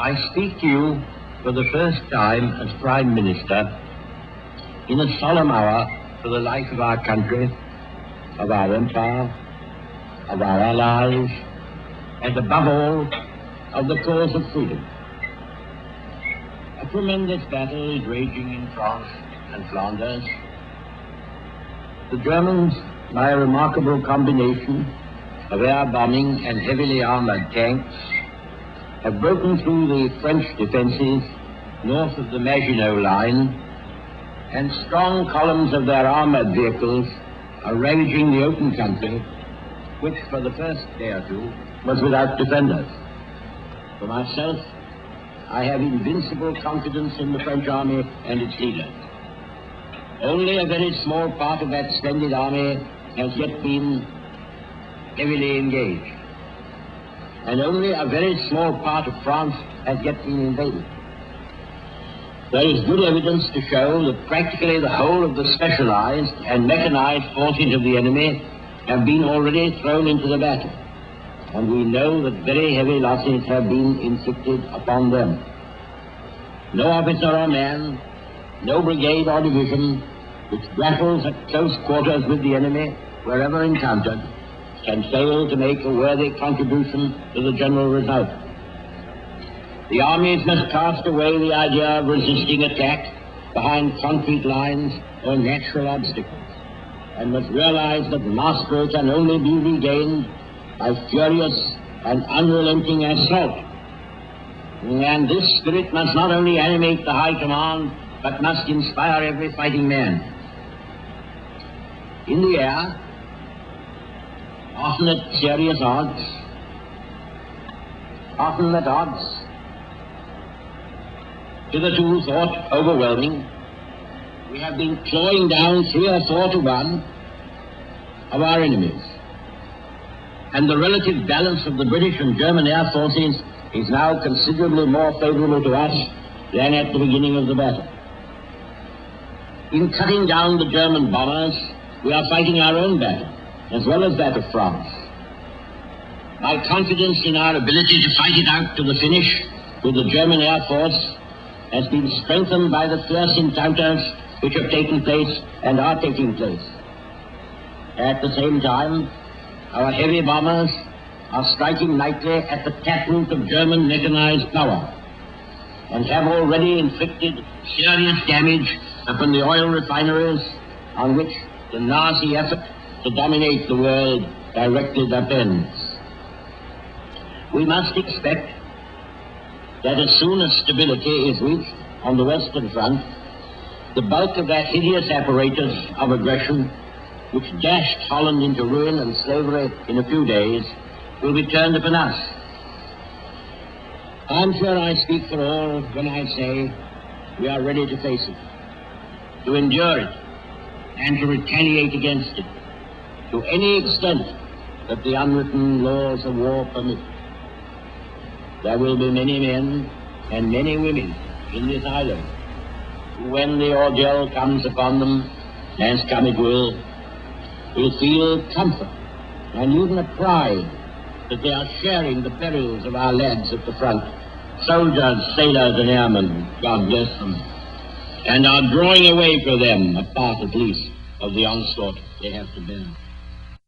I speak to you for the first time as Prime Minister in a solemn hour for the life of our country, of our empire, of our allies, and above all, of the cause of freedom. A tremendous battle is raging in France and Flanders. The Germans, by a remarkable combination of air bombing and heavily armored tanks, have broken through the French defenses north of the Maginot Line, and strong columns of their armored vehicles are ravaging the open country, which for the first day or two was without defenders. For myself, I have invincible confidence in the French army and its leaders. Only a very small part of that splendid army has yet been heavily engaged, and only a very small part of France has yet been invaded. There is good evidence to show that practically the whole of the specialized and mechanized forces of the enemy have been already thrown into the battle, and we know that very heavy losses have been inflicted upon them. No officer or man, no brigade or division which battles at close quarters with the enemy, wherever encountered, can fail to make a worthy contribution to the general result. The armies must cast away the idea of resisting attack behind concrete lines or natural obstacles, and must realize that mastery can only be regained by furious and unrelenting assault. And this spirit must not only animate the high command, but must inspire every fighting man. In the air, often at serious odds, often at odds hitherto thought overwhelming, we have been clawing down 3 or 4 to 1 of our enemies. And the relative balance of the British and German air forces is now considerably more favorable to us than at the beginning of the battle. In cutting down the German bombers, we are fighting our own battle, as well as that of France. My confidence in our ability to fight it out to the finish with the German Air Force has been strengthened by the fierce encounters which have taken place and are taking place. At the same time, our heavy bombers are striking nightly at the taproot of German mechanized power, and have already inflicted serious damage upon the oil refineries on which the Nazi effort to dominate the world directly depends. We must expect that as soon as stability is reached on the Western Front, the bulk of that hideous apparatus of aggression which dashed Holland into ruin and slavery in a few days will be turned upon us. I'm sure I speak for all when I say we are ready to face it, to endure it, and to retaliate against it to any extent that the unwritten laws of war permit. There will be many men and many women in this island who, when the ordeal comes upon them, as come it will feel comfort and even a pride that they are sharing the perils of our lads at the front, soldiers, sailors, and airmen, God bless them, and are drawing away for them a part at least of the onslaught they have to bear.